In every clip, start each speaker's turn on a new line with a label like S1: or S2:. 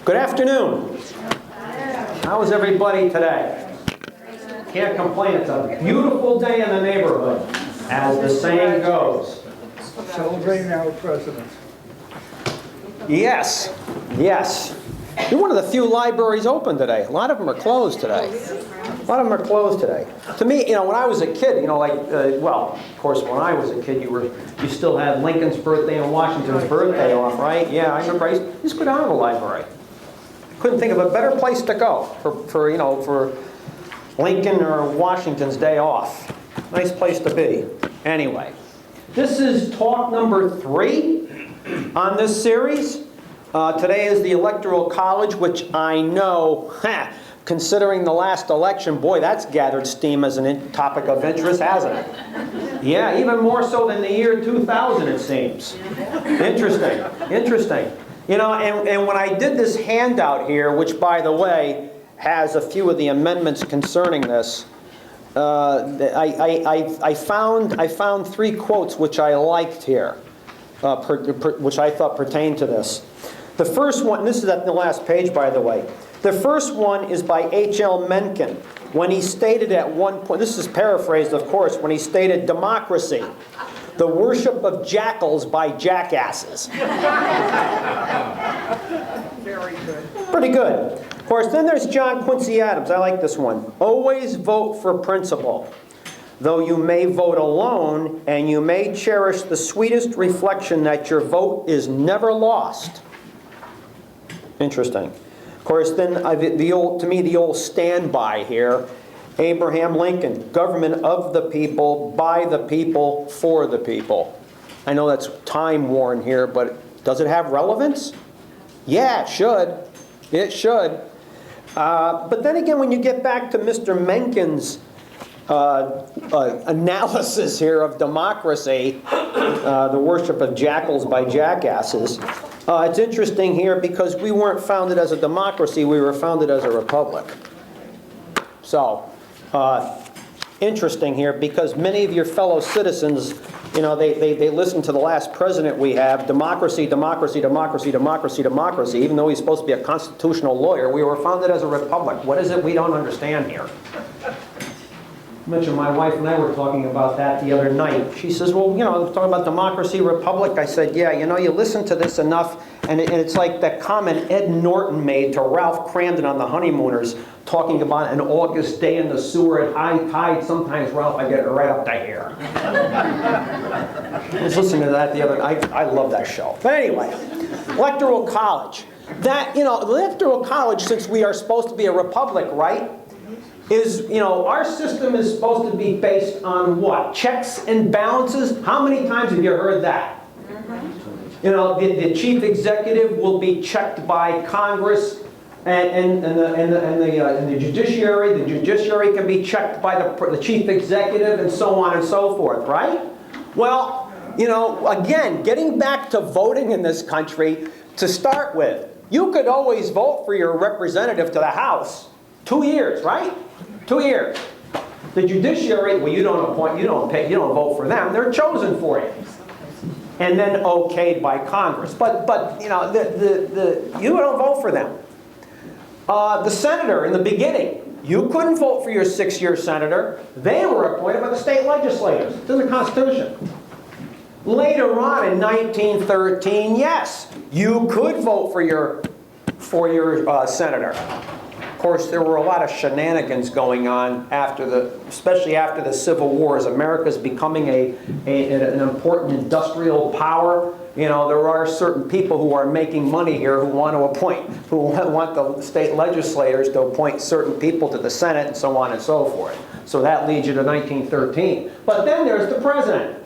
S1: Good afternoon. How is everybody today? Can't complain. It's a beautiful day in the neighborhood, as the saying goes.
S2: Celebrating our president.
S1: Yes, yes. You're one of the few libraries open today. A lot of them are closed today. To me, when I was a kid, well, of course, when I was a kid, you still had Lincoln's birthday and Washington's birthday off, right? Yeah, I remember I used to go down to the library. Couldn't think of a better place to go for Lincoln or Washington's day off. Nice place to be. Anyway, this is talk number 3 on this series. Today is the Electoral College, which I know, considering the last election, boy, that's gathered steam as a topic of interest, hasn't it? Yeah, even more so than the year 2000, it seems. Interesting. And when I did this handout here, which, by the way, has a few of the amendments concerning this, I found 3 quotes which I liked here, which I thought pertained to this. The first one, this is at the last page, by the way. The first one is by H.L. Mencken, when he stated at one point, this is paraphrased, of course, when he stated, "Democracy, the worship of jackals by jackasses."
S2: Very good.
S1: Pretty good. Of course, then there's John Quincy Adams. I like this one. "Always vote for principle. Though you may vote alone, and you may cherish the sweetest reflection that your vote is never lost." Interesting. Of course, then the old standby here, Abraham Lincoln, "Government of the people, by the people, for the people." I know that's time-worn here, but does it have relevance? Yeah, it should. It should. But then again, when you get back to Mr. Mencken's analysis here of democracy, the worship of jackals by jackasses, it's interesting here because we weren't founded as a democracy, we were founded as a republic. So, interesting here because many of your fellow citizens, they listen to the last president we have, democracy, democracy, democracy, democracy, democracy. Even though he's supposed to be a constitutional lawyer, we were founded as a republic. What is it we don't understand here? I mentioned my wife and I were talking about that the other night. She says, well, talking about democracy, republic. I said, yeah, you listen to this enough, and it's like that comment Ed Norton made to Ralph Cramden on The Honeymooners, talking about an August day in the sewer at high tide. Sometimes, Ralph, I get it right up to here. I was listening to that the other night. I love that show. But anyway, Electoral College. Electoral College, since we are supposed to be a republic, right? Our system is supposed to be based on what? Checks and balances? How many times have you heard that? The chief executive will be checked by Congress and the judiciary. The judiciary can be checked by the chief executive and so on and so forth, right? Well, again, getting back to voting in this country, to start with, you could always vote for your representative to the House. 2 years, right? 2 years. The judiciary, well, you don't vote for them. They're chosen for you, and then okayed by Congress. But you don't vote for them. The senator in the beginning, you couldn't vote for your 6-year senator. They were appointed by the state legislators. It's in the Constitution. Later on in 1913, yes, you could vote for your senator. Of course, there were a lot of shenanigans going on especially after the Civil War, as America's becoming an important industrial power. There are certain people who are making money here who want the state legislators to appoint certain people to the Senate and so on and so forth. So that leads you to 1913. But then there's the president.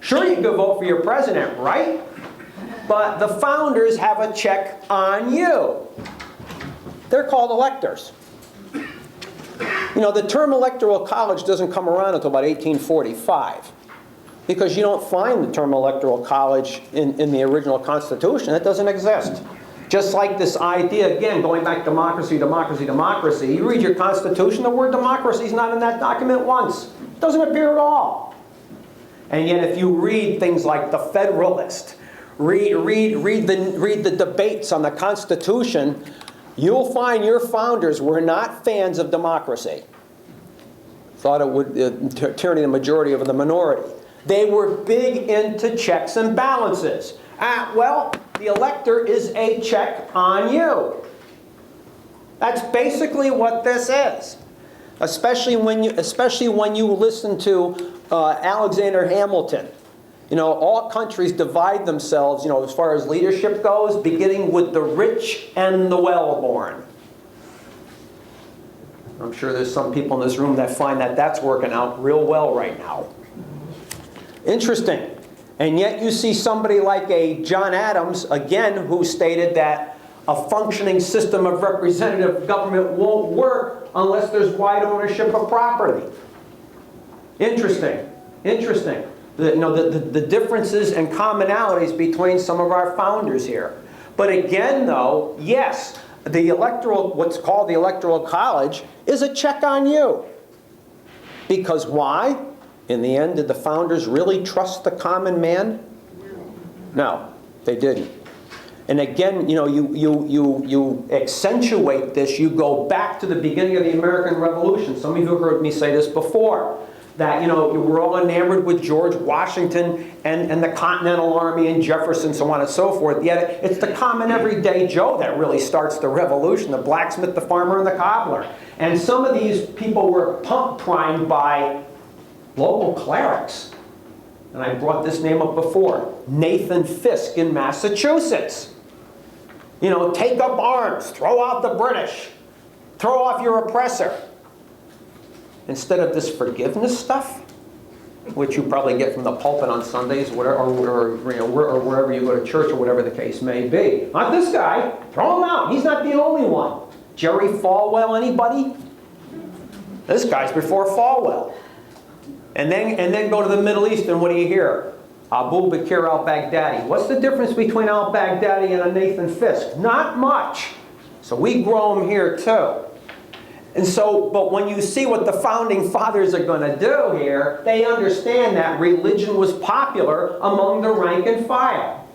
S1: Sure, you can vote for your president, right? But the founders have a check on you. They're called electors. The term Electoral College doesn't come around until about 1845. Because you don't find the term Electoral College in the original Constitution. It doesn't exist. Just like this idea, again, going back democracy, democracy, democracy. You read your Constitution, the word democracy is not in that document once. It doesn't appear at all. And yet if you read things like the Federalist, read the debates on the Constitution, you'll find your founders were not fans of democracy. Thought it would turn the majority over the minority. They were big into checks and balances. Well, the elector is a check on you. That's basically what this is. Especially when you listen to Alexander Hamilton. You know, all countries divide themselves, you know, as far as leadership goes, beginning with the rich and the well-born. I'm sure there's some people in this room that find that that's working out real well right now. Interesting. And yet you see somebody like a John Adams, again, who stated that a functioning system of representative government won't work unless there's wide ownership of property. Interesting. Interesting. The differences and commonalities between some of our founders here. But again, though, yes, what's called the Electoral College is a check on you. Because why? In the end, did the founders really trust the common man? No, they didn't. And again, you know, you accentuate this. You go back to the beginning of the American Revolution. Some of you have heard me say this before. That, you know, we're all enamored with George Washington and the Continental Army and Jefferson, so on and so forth. Yet it's the common everyday Joe that really starts the revolution, the blacksmith, the farmer, and the cobbler. And some of these people were pump-primed by local clerics. And I brought this name up before. Nathan Fisk in Massachusetts. You know, take up arms, throw out the British, throw off your oppressor. Instead of this forgiveness stuff, which you probably get from the pulpit on Sundays, or wherever you go to church, or whatever the case may be. Not this guy. Throw him out. He's not the only one. Jerry Falwell, anybody? This guy's before Falwell. And then go to the Middle East, and what do you hear? Abu Bakr al-Baghdadi. What's the difference between al-Baghdadi and a Nathan Fisk? Not much. So we grow them here too. And so, but when you see what the founding fathers are going to do here, they understand that religion was popular among the rank and file.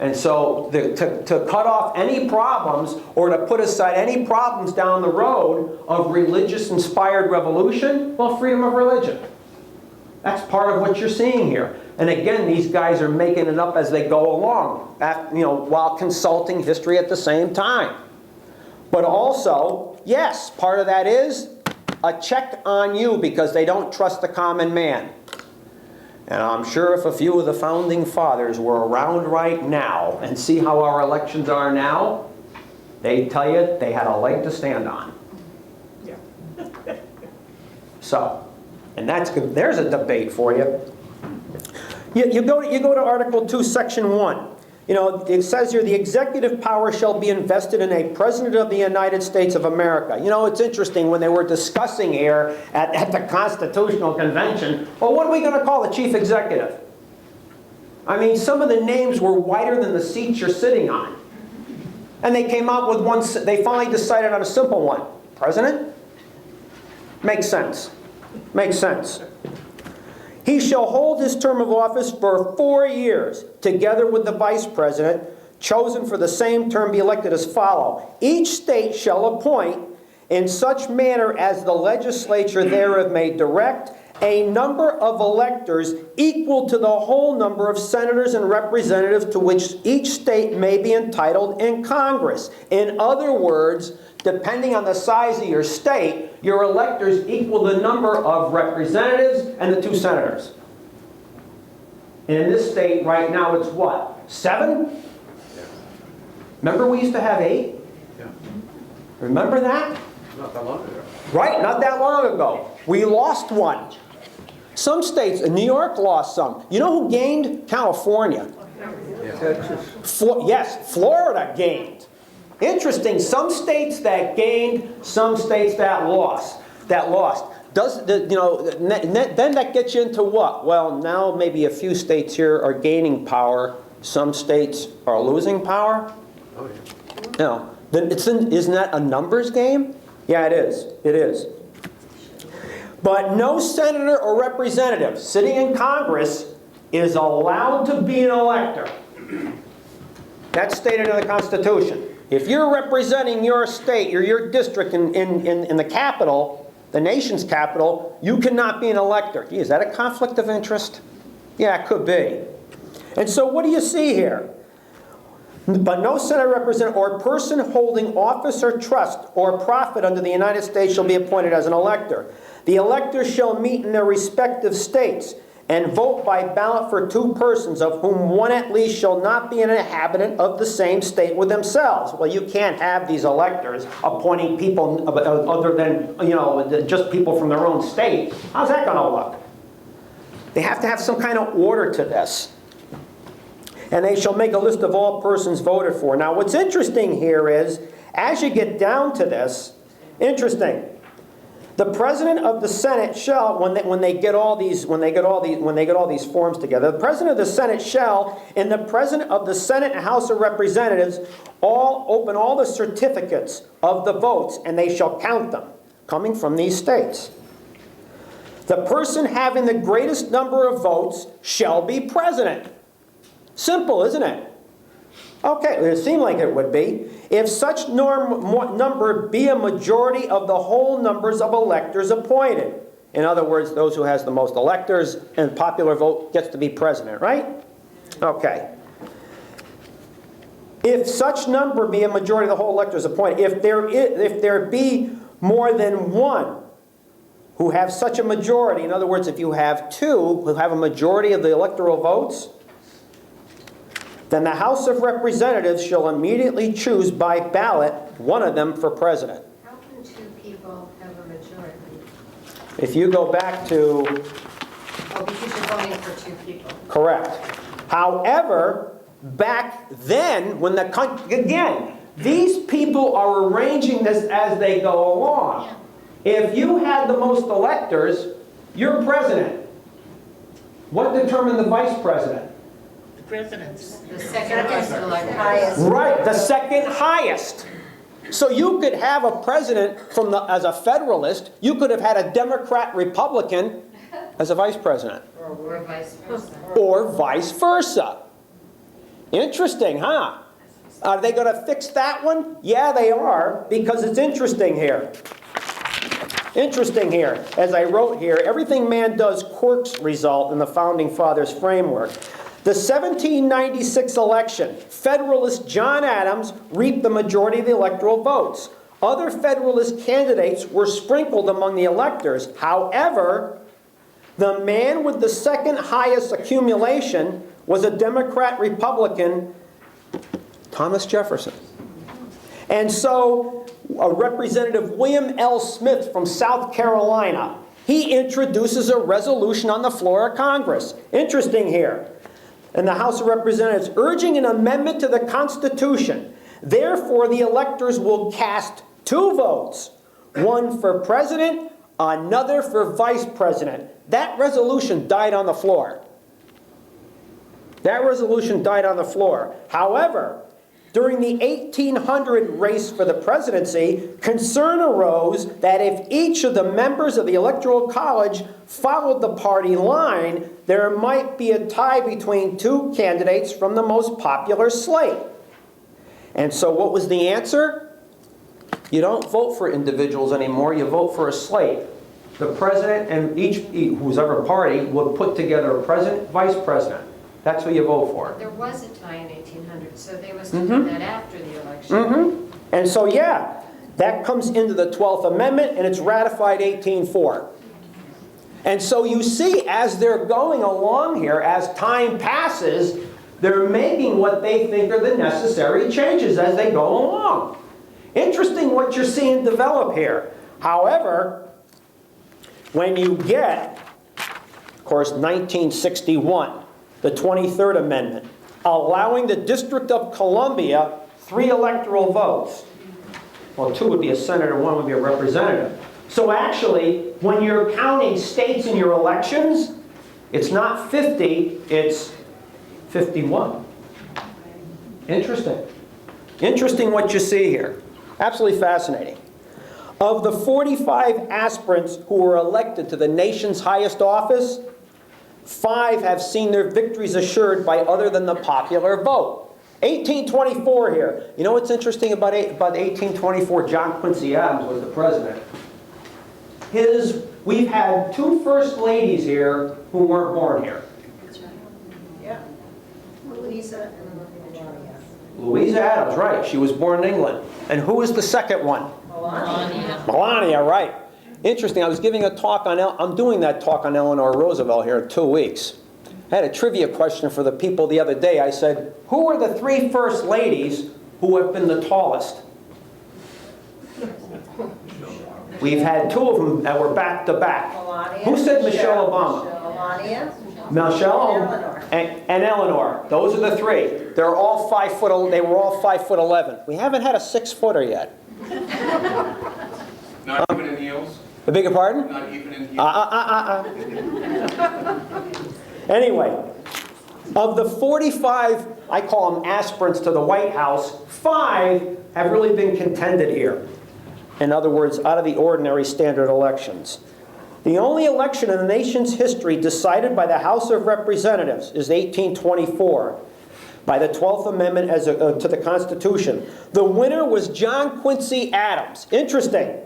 S1: And so to cut off any problems, or to put aside any problems down the road of religious-inspired revolution, well, freedom of religion. That's part of what you're seeing here. And again, these guys are making it up as they go along, while consulting history at the same time. But also, yes, part of that is a check on you because they don't trust the common man. And I'm sure if a few of the founding fathers were around right now and see how our elections are now, they'd tell you they had a leg to stand on.
S2: Yeah.
S1: So, and that's good. There's a debate for you. You go to Article 2, Section 1. You know, it says here, the executive power shall be invested in a President of the United States of America. You know, it's interesting when they were discussing here at the Constitutional Convention, well, what are we going to call the chief executive? I mean, some of the names were wider than the seats you're sitting on. And they came out with one, they finally decided on a simple one. President? Makes sense. Makes sense. He shall hold his term of office for 4 years, together with the vice president, chosen for the same term, be elected as follow. Each state shall appoint, in such manner as the legislature thereof may direct, a number of electors equal to the whole number of senators and representatives to which each state may be entitled in Congress. In other words, depending on the size of your state, your electors equal the number of representatives and the 2 senators. And in this state right now it's what? 7?
S3: Yeah.
S1: Remember we used to have 8?
S3: Yeah.
S1: Remember that?
S3: Not that long ago.
S1: Right, not that long ago. We lost one. Some states, New York lost some. You know who gained? California.
S3: Yeah.
S2: Texas.
S1: Yes, Florida gained. Interesting. Some states that gained, some states that lost. Then that gets you into what? Well, now maybe a few states here are gaining power. Some states are losing power.
S3: Oh, yeah.
S1: No. Then isn't that a numbers game? Yeah, it is. It is. But no senator or representative sitting in Congress is allowed to be an elector. That's stated in the Constitution. If you're representing your state or your district in the capital, the nation's capital, you cannot be an elector. Gee, is that a conflict of interest? Yeah, it could be. And so what do you see here? But no Senate representative or person holding office or trust or profit under the United States shall be appointed as an elector. The electors shall meet in their respective states and vote by ballot for 2 persons, of whom one at least shall not be an inhabitant of the same state with themselves. Well, you can't have these electors appointing people other than, just people from their own state. How's that going to look? They have to have some kind of order to this. And they shall make a list of all persons voted for. Now, what's interesting here is, as you get down to this, interesting. The president of the Senate shall, when they get all these forms together, the president of the Senate shall, and the president of the Senate and House of Representatives, all open all the certificates of the votes, and they shall count them, coming from these states. The person having the greatest number of votes shall be president. Simple, isn't it? Okay, it seemed like it would be. If such number be a majority of the whole numbers of electors appointed. In other words, those who has the most electors and popular vote gets to be president, right? Okay. If such number be a majority of the whole electors appointed, if there be more than one who have such a majority, in other words, if you have 2 who have a majority of the electoral votes, then the House of Representatives shall immediately choose by ballot one of them for president.
S4: How can 2 people have a majority?
S1: If you go back to...
S4: Oh, because you're voting for 2 people.
S1: Correct. However, back then, when again, these people are arranging this as they go along.
S4: Yeah.
S1: If you had the most electors, you're president. What determined the vice president?
S4: The second highest.
S1: Right, the second highest. So you could have a president as a Federalist, you could have had a Democrat Republican as a vice president.
S4: Or vice versa.
S1: Or vice versa. Interesting, huh? Are they going to fix that one? Yeah, they are, because it's interesting here. Interesting here. As I wrote here, everything man does quirks result in the Founding Fathers' framework. The 1796 election, Federalist John Adams reaped the majority of the electoral votes. Other Federalist candidates were sprinkled among the electors. However, the man with the second highest accumulation was a Democrat-Republican, Thomas Jefferson. And so, Representative William L. Smith from South Carolina, he introduces a resolution on the floor of Congress. Interesting here. In the House of Representatives, urging an amendment to the Constitution. Therefore, the electors will cast 2 votes, one for president, another for vice president. That resolution died on the floor. That resolution died on the floor. However, during the 1800 race for the presidency, concern arose that if each of the members of the Electoral College followed the party line, there might be a tie between 2 candidates from the most popular slate. And so what was the answer? You don't vote for individuals anymore, you vote for a slate. The president and whoever party will put together a president, vice president. That's who you vote for.
S4: There was a tie in 1800, so they must have done that after the election.
S1: Mm-hmm. And so, yeah, that comes into the 12th Amendment, and it's ratified 1804. And so you see, as they're going along here, as time passes, they're making what they think are the necessary changes as they go along. Interesting what you're seeing develop here. However, when you get, of course, 1961, the 23rd Amendment, allowing the District of Columbia 3 electoral votes. Well, 2 would be a senator, 1 would be a representative. So actually, when you're counting states in your elections, it's not 50, it's 51. Interesting. Interesting what you see here. Absolutely fascinating. Of the 45 aspirants who were elected to the nation's highest office, 5 have seen their victories assured by other than the popular vote. 1824 here. You know what's interesting about 1824? John Quincy Adams was the president. We've had 2 first ladies here who weren't born here.
S5: Yeah. Louisa and Melania.
S1: Louisa Adams, right. She was born in England. And who was the second one?
S5: Melania.
S1: Melania, right. Interesting. I was giving a talk on, I'm doing that talk on Eleanor Roosevelt here in 2 weeks. I had a trivia question for the people the other day. I said, who are the 3 first ladies who have been the tallest? We've had 2 of them that were back to back.
S5: Melania.
S1: Who said Michelle Obama?
S5: Melania.
S1: Michelle
S5: And Eleanor.
S1: and Eleanor. Those are the 3. They're all 5 foot. They were all 5'11". We haven't had a 6-footer yet.
S3: Not even in heels?
S1: I beg your pardon?
S3: Not even in heels?
S1: Anyway, of the 45, I call them aspirants to the White House, 5 have really been contended here. In other words, out of the ordinary standard elections. The only election in the nation's history decided by the House of Representatives is 1824, by the 12th Amendment to the Constitution. The winner was John Quincy Adams. Interesting.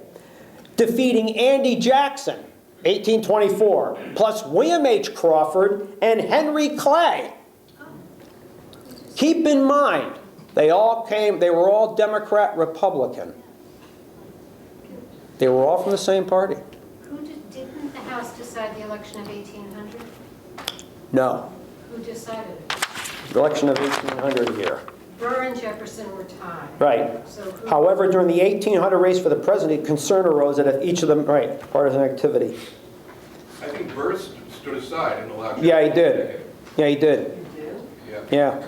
S1: Defeating Andy Jackson, 1824, plus William H. Crawford and Henry Clay. Keep in mind, they were all Democrat Republican. They were all from the same party.
S4: Didn't the House decide the election of 1800?
S1: No.
S4: Who decided it?
S1: The election of 1800 here.
S4: Burr and Jefferson were tied.
S1: Right.
S4: So who?
S1: However, during the 1800 race for the president, concern arose that if each of them, right, partisan activity.
S3: I think Burr stood aside and allowed.
S1: Yeah, he did. Yeah, he did.
S3: Yeah.
S1: Yeah.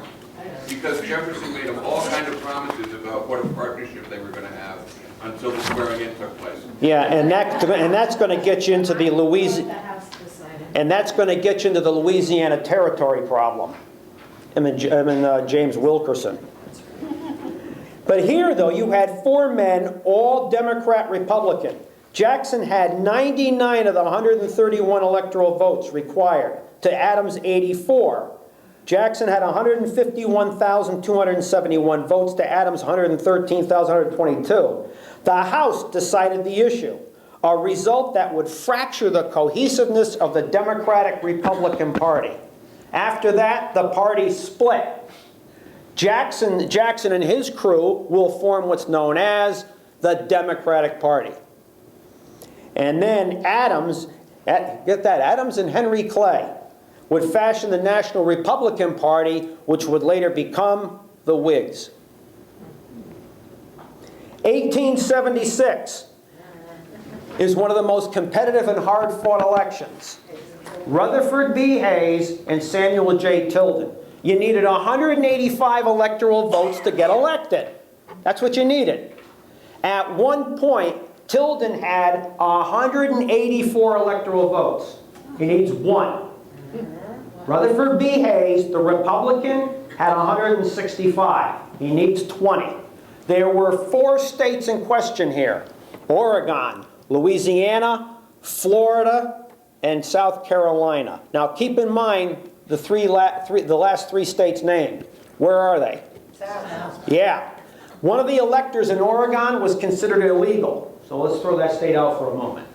S3: Because Jefferson made them all kind of promises about what a partnership they were going to have until the swearing in took place.
S1: Yeah, and that's going to get you into the
S4: The House decided.
S1: And that's going to get you into the Louisiana Territory problem. James Wilkerson. But here, though, you had 4 men, all Democrat Republican. Jackson had 99 of the 131 electoral votes required to Adams' 84. Jackson had 151,271 votes to Adams' 113,122. The House decided the issue, a result that would fracture the cohesiveness of the Democratic-Republican Party. After that, the party split. Jackson and his crew will form what's known as the Democratic Party. And then Adams, get that, Adams and Henry Clay would fashion the National Republican Party, which would later become the Whigs. 1876 is one of the most competitive and hard-fought elections. Rutherford B. Hayes and Samuel J. Tilden. You needed 185 electoral votes to get elected. That's what you needed. At one point, Tilden had 184 electoral votes. He needs 1. Rutherford B. Hayes, the Republican, had 165. He needs 20. There were 4 states in question here: Oregon, Louisiana, Florida, and South Carolina. Now keep in mind the last 3 states named. Where are they? Yeah. One of the electors in Oregon was considered illegal. So let's throw that state out for a moment.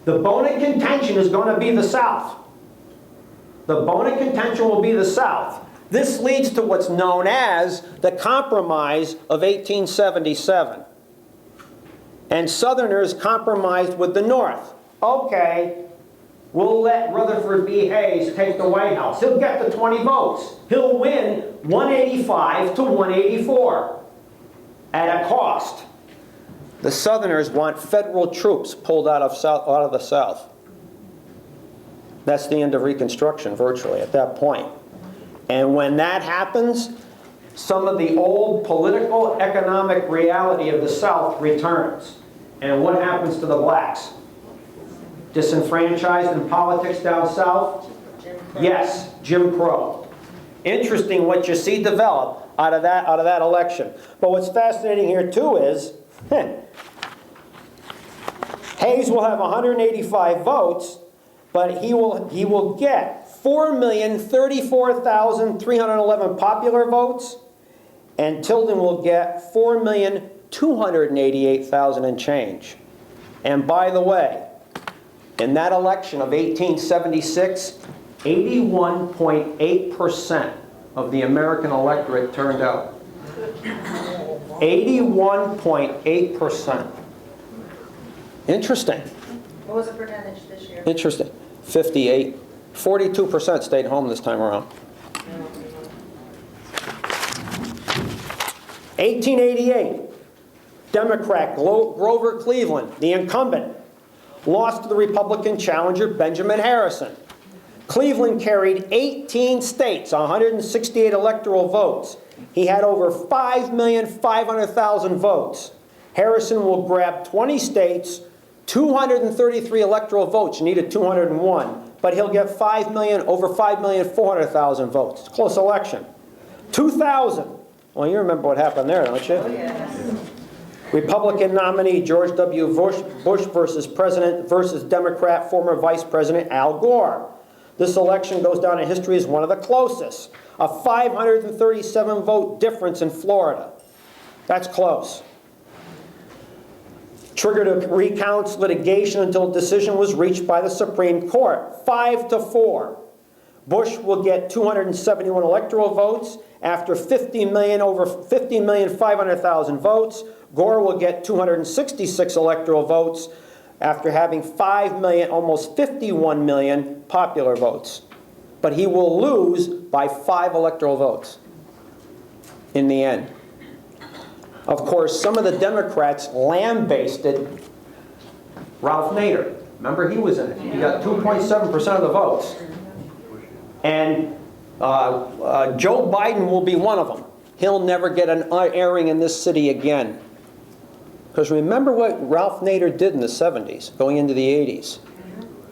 S1: The bone of contention is going to be the South. The bone of contention will be the South. This leads to what's known as the Compromise of 1877. And Southerners compromised with the North. Okay, we'll let Rutherford B. Hayes take the White House. He'll get the 20 votes. He'll win 185 to 184 at a cost. The Southerners want federal troops pulled out of the South. That's the end of Reconstruction, virtually, at that point. And when that happens, some of the old political, economic reality of the South returns. And what happens to the blacks? Disenfranchised in politics down south? Yes, Jim Crow. Interesting what you see develop out of that election. But what's fascinating here too is, Hayes will have 185 votes, but he will get 4,034,311 popular votes, and Tilden will get 4,288,000 and change. And by the way, in that election of 1876, 81.8% of the American electorate turned out. 81.8%. Interesting.
S5: What was the percentage this year?
S1: Interesting. 58. 42% stayed home this time around. 1888. Democrat Grover Cleveland, the incumbent, lost to the Republican challenger Benjamin Harrison. Cleveland carried 18 states, 168 electoral votes. He had over 5,500,000 votes. Harrison will grab 20 states, 233 electoral votes. You needed 201, but he'll get over 5,400,000 votes. It's a close election. 2000. Well, you remember what happened there, don't you?
S5: Oh, yes.
S1: Republican nominee George W. Bush versus Democrat former Vice President Al Gore. This election goes down in history as one of the closest. A 537 vote difference in Florida. That's close. Triggered recounts litigation until a decision was reached by the Supreme Court. 5-4. Bush will get 271 electoral votes after over 50,500,000 votes. Gore will get 266 electoral votes after having 5 million, almost 51 million popular votes. But he will lose by 5 electoral votes in the end. Of course, some of the Democrats lambasted Ralph Nader. Remember, he was in it. He got 2.7% of the votes. And Joe Biden will be one of them. He'll never get an airing in this city again. Because remember what Ralph Nader did in the 70s, going into the 80s.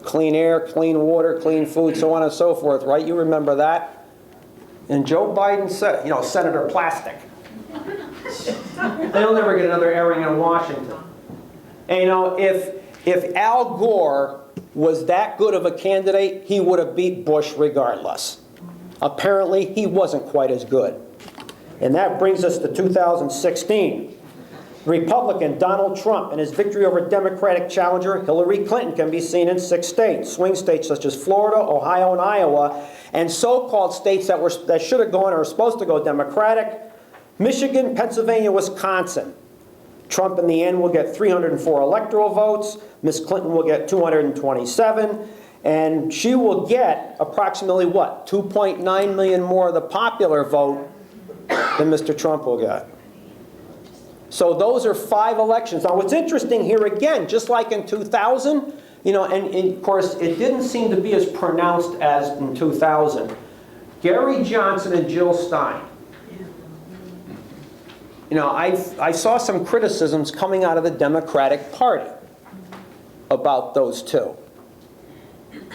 S1: Clean air, clean water, clean food, so on and so forth, right? You remember that? And Joe Biden said, you know, Senator Plastic. They'll never get another airing in Washington. And you know, if Al Gore was that good of a candidate, he would have beat Bush regardless. Apparently, he wasn't quite as good. And that brings us to 2016. Republican Donald Trump and his victory over Democratic challenger Hillary Clinton can be seen in 6 states, swing states such as Florida, Ohio, and Iowa, and so-called states that should have gone or are supposed to go Democratic, Michigan, Pennsylvania, Wisconsin. Trump in the end will get 304 electoral votes. Ms. Clinton will get 227. And she will get approximately, what, 2.9 million more of the popular vote than Mr. Trump will get. So those are 5 elections. Now what's interesting here again, just like in 2000, you know, and of course it didn't seem to be as pronounced as in 2000. Gary Johnson and Jill Stein. You know, I saw some criticisms coming out of the Democratic Party about those two,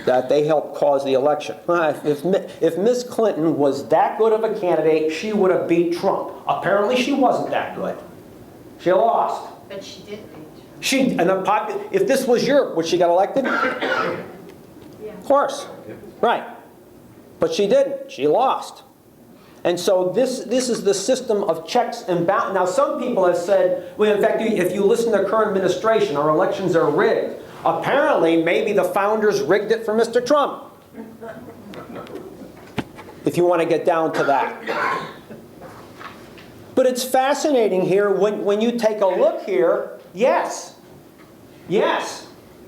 S1: that they helped cause the election. If Ms. Clinton was that good of a candidate, she would have beat Trump. Apparently she wasn't that good. She lost.
S4: But she did beat Trump.
S1: If this was Europe, would she get elected?
S4: Yeah.
S1: Of course. Right. But she didn't. She lost. And so this is the system of checks and balances. Now some people have said, well, in fact, if you listen to current administration, our elections are rigged. Apparently, maybe the founders rigged it for Mr. Trump. If you want to get down to that. But it's fascinating here when you take a look here. Yes. Yes.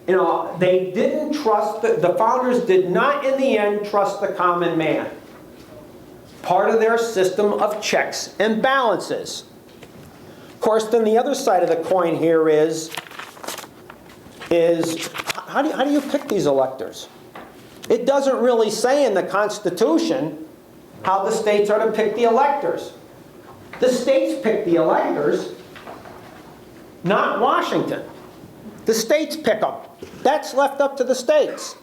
S1: You know, they didn't trust, the founders did not in the end trust the common man. Part of their system of checks and balances. Of course, then the other side of the coin here is how do you pick these electors? It doesn't really say in the Constitution how the states are to pick the electors. The states pick the electors, not Washington. The states pick them. That's left up to the states.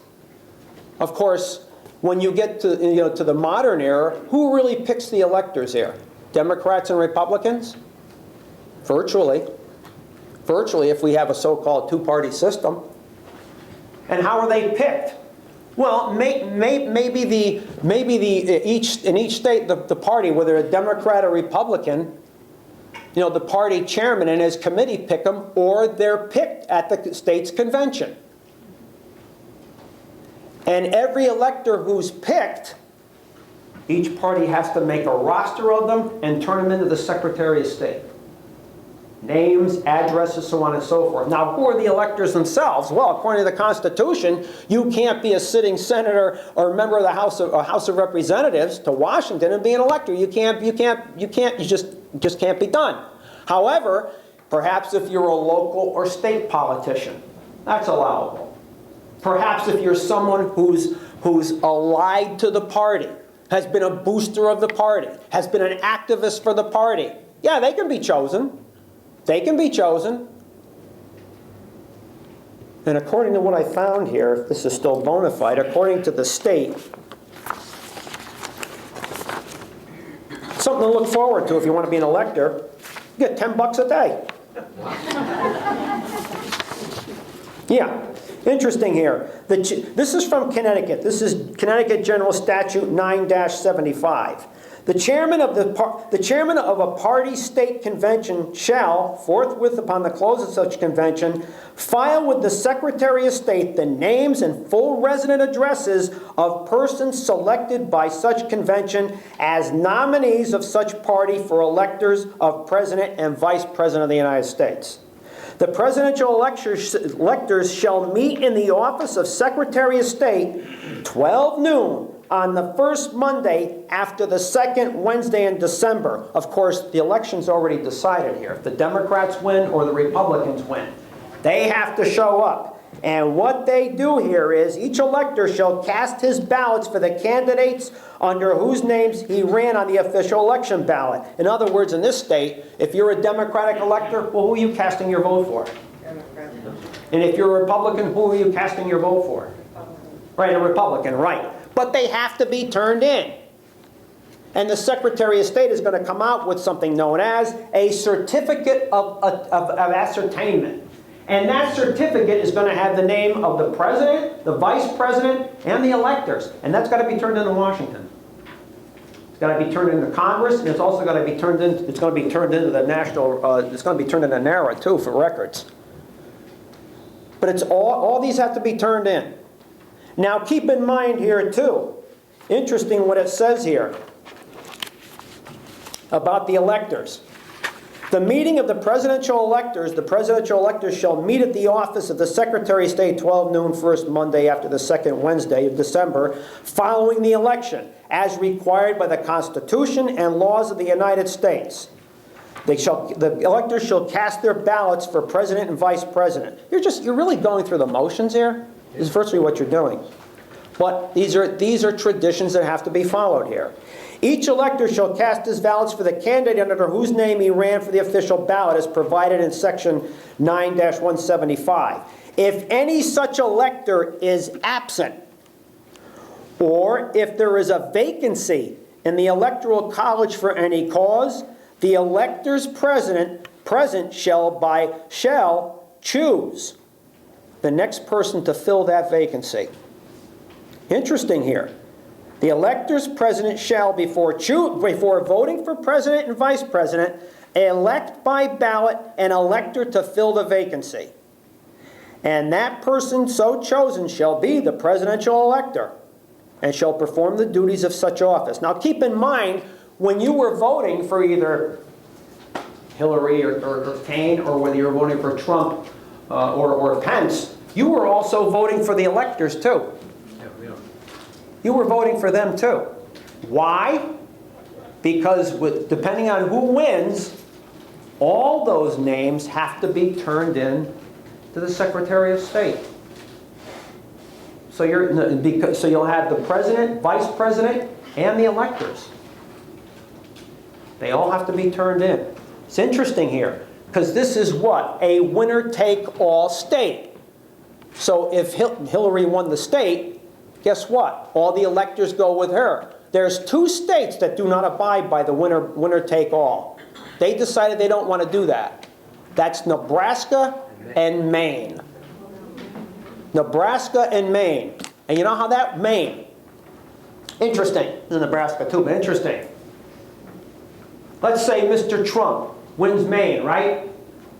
S1: Of course, when you get to, to the modern era, who really picks the electors here? Democrats and Republicans? Virtually. Virtually, if we have a so-called two-party system. And how are they picked? Well, maybe in each state, the party, whether a Democrat or Republican, the party chairman and his committee pick them, or they're picked at the state's convention. And every elector who's picked, each party has to make a roster of them and turn them into the Secretary of State. Names, addresses, so on and so forth. Now, who are the electors themselves? Well, according to the Constitution, you can't be a sitting senator or a member of the House of Representatives to Washington and be an elector. You just can't be done. However, perhaps if you're a local or state politician, that's allowable. Perhaps if you're someone who's allied to the party, has been a booster of the party, has been an activist for the party, yeah, they can be chosen. They can be chosen. And according to what I found here, this is still bona fide, according to the state, something to look forward to if you want to be an elector, you get $10 a day. Yeah, interesting here. This is from Connecticut. This is Connecticut General Statute 9-75. The chairman of a party state convention shall, forthwith upon the close of such convention, file with the Secretary of State the names and full resident addresses of persons selected by such convention as nominees of such party for electors of President and Vice President of the United States. The presidential electors shall meet in the office of Secretary of State 12 noon on the first Monday after the second Wednesday in December. Of course, the election's already decided here. If the Democrats win or the Republicans win, they have to show up. And what they do here is each elector shall cast his ballots for the candidates under whose names he ran on the official election ballot. In other words, in this state, if you're a Democratic elector, well, who are you casting your vote for?
S5: Democrat.
S1: And if you're a Republican, who are you casting your vote for? Right, a Republican, right. But they have to be turned in. And the Secretary of State is going to come out with something known as a certificate of ascertainment. And that certificate is going to have the name of the President, the Vice President, and the electors. And that's got to be turned into Washington. It's got to be turned into Congress, and it's also got to be turned into, it's going to be turned into the national, it's going to be turned into NARA too for records. But it's all these have to be turned in. Now keep in mind here too, interesting what it says here about the electors. The meeting of the presidential electors shall meet at the office of the Secretary of State 12 noon first Monday after the second Wednesday of December following the election, as required by the Constitution and laws of the United States. The electors shall cast their ballots for president and vice president. You're really going through the motions here. This is virtually what you're doing. But these are traditions that have to be followed here. Each elector shall cast his ballots for the candidate under whose name he ran for the official ballot as provided in section 9-175. If any such elector is absent, or if there is a vacancy in the Electoral College for any cause, the electors present shall choose the next person to fill that vacancy. Interesting here. The electors present shall, before voting for president and vice president, elect by ballot an elector to fill the vacancy. And that person so chosen shall be the presidential elector and shall perform the duties of such office. Now keep in mind, when you were voting for either Hillary or Kane, or whether you were voting for Trump or Pence, you were also voting for the electors too. You were voting for them too. Why? Because depending on who wins, all those names have to be turned in to the Secretary of State. So you'll have the president, vice president, and the electors. They all have to be turned in. It's interesting here, because this is what? A winner-take-all state. So if Hillary won the state, guess what? All the electors go with her. There's 2 states that do not abide by the winner-take-all. They decided they don't want to do that. That's Nebraska and Maine. Nebraska and Maine. And you know how that, Maine. Interesting. In Nebraska too, but interesting. Let's say Mr. Trump wins Maine, right?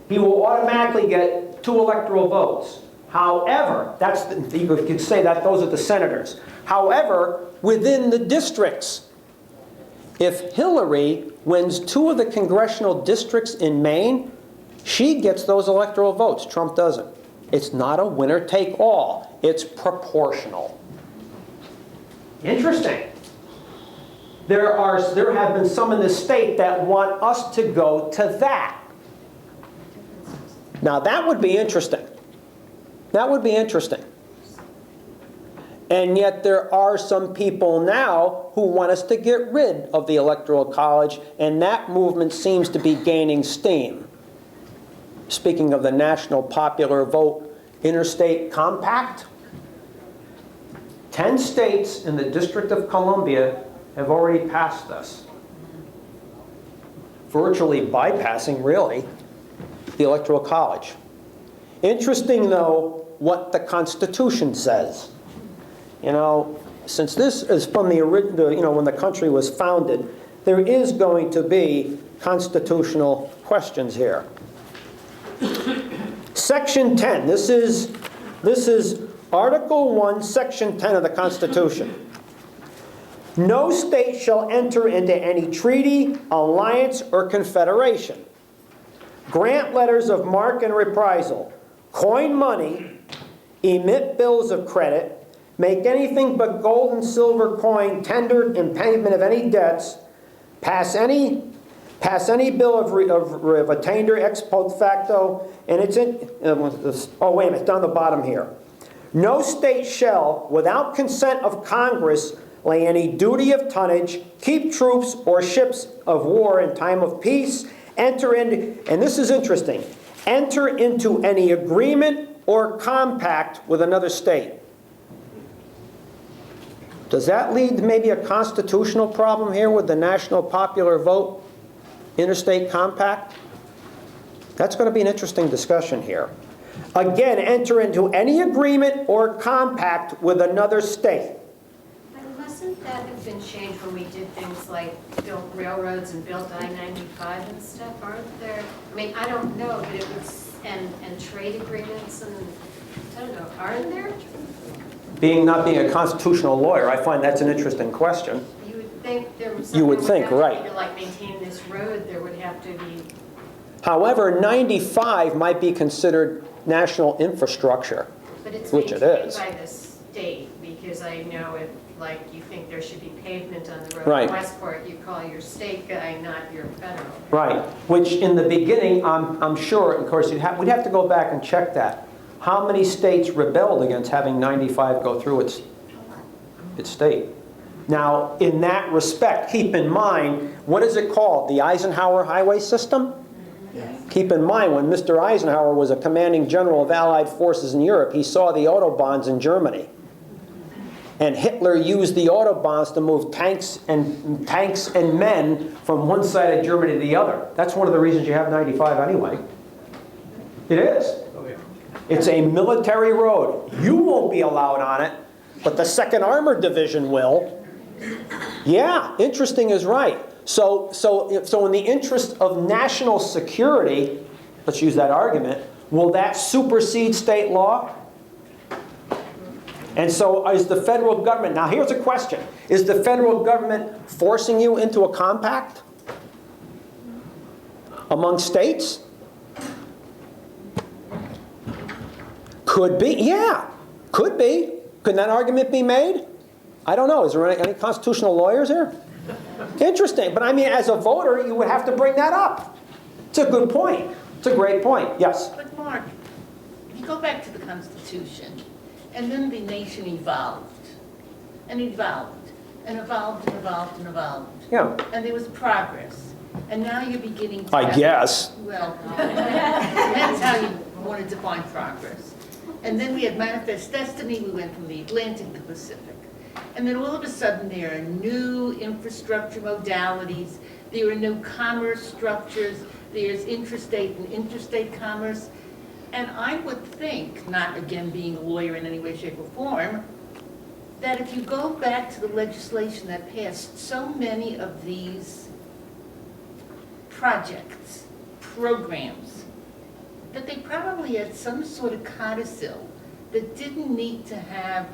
S1: He will automatically get 2 electoral votes. However, you could say that those are the senators. However, within the districts, if Hillary wins 2 of the congressional districts in Maine, she gets those electoral votes. Trump doesn't. It's not a winner-take-all. It's proportional. Interesting. There have been some in the state that want us to go to that. Now that would be interesting. That would be interesting. And yet there are some people now who want us to get rid of the Electoral College, and that movement seems to be gaining steam. Speaking of the National Popular Vote Interstate Compact, 10 states in the District of Columbia have already passed this. Virtually bypassing, really, the Electoral College. Interesting, though, what the Constitution says. You know, since this is from the original, when the country was founded, there is going to be constitutional questions here. Section 10, this is Article 1, Section 10 of the Constitution. No state shall enter into any treaty, alliance, or confederation, grant letters of marque and reprisal, coin money, emit bills of credit, make anything but gold and silver coin tendered in payment of any debts, pass any bill of attainder ex post facto, and it's in, oh wait a minute, down the bottom here. No state shall, without consent of Congress, lay any duty of tonnage, keep troops or ships of war in time of peace, enter into, and this is interesting, enter into any agreement or compact with another state. Does that lead to maybe a constitutional problem here with the National Popular Vote Interstate Compact? That's going to be an interesting discussion here. Again, enter into any agreement or compact with another state.
S4: Mustn't that have been changed when we did things like built railroads and built I-95 and stuff? Aren't there, I mean, I don't know, but it was, and trade agreements and, I don't know, aren't there?
S1: Not being a constitutional lawyer, I find that's an interesting question.
S4: You would think there was
S1: You would think, right.
S4: to like maintain this road, there would have to be.
S1: However, 95 might be considered national infrastructure,
S4: But it's
S1: which it
S4: maintained
S1: is.
S4: by the state, because I know if, like, you think there should be pavement on the road
S1: Right.
S4: in Westport, you call your state guy, not your federal.
S1: Right, which in the beginning, I'm sure, of course, we'd have to go back and check that. How many states rebelled against having 95 go through its state? Now, in that respect, keep in mind, what is it called? The Eisenhower Highway System? Yes. Keep in mind, when Mr. Eisenhower was a commanding general of Allied forces in Europe, he saw the Autobahns in Germany. And Hitler used the Autobahns to move tanks and men from one side of Germany to the other. That's one of the reasons you have 95 anyway. It is. It's a military road. You won't be allowed on it, but the 2nd Armored Division will. Yeah, interesting is right. So in the interest of national security, let's use that argument, will that supersede state law? And so is the federal government, now here's a question, is the federal government forcing you into a compact among states? Could be, yeah, could be. Could that argument be made? I don't know. Is there any constitutional lawyers here? Interesting. But I mean, as a voter, you would have to bring that up. It's a good point. It's a great point. Yes?
S6: But Mark, if you go back to the Constitution, and then the nation evolved, and evolved, and evolved, and evolved, and evolved.
S1: Yeah.
S6: And there was progress. And now you're beginning to
S1: I guess.
S6: Well, that's how you want to define progress. And then we had Manifest Destiny, we went from the Atlantic to the Pacific. And then all of a sudden there are new infrastructure modalities, there are new commerce structures, there's intrastate and interstate commerce. And I would think, not again being a lawyer in any way, shape, or form, that if you go back to the legislation that passed so many of these projects, programs, that they probably had some sort of codicil that didn't need to have,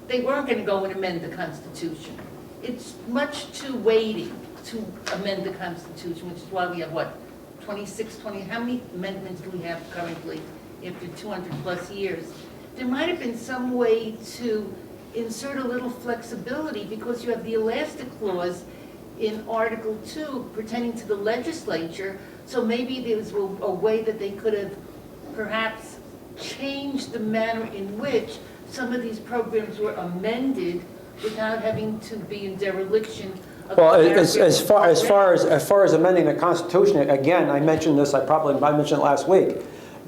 S6: they weren't going to go and amend the Constitution. It's much too weighty to amend the Constitution, which is why we have, what, 26, 20, how many amendments do we have currently after 200 plus years? There might have been some way to insert a little flexibility because you have the elastic clause in Article 2 pertaining to the legislature, so maybe there was a way that they could have perhaps changed the manner in which some of these programs were amended without having to be in dereliction of
S1: Well,
S6: the
S1: as far as amending the Constitution, again, I mentioned this, I mentioned it last week.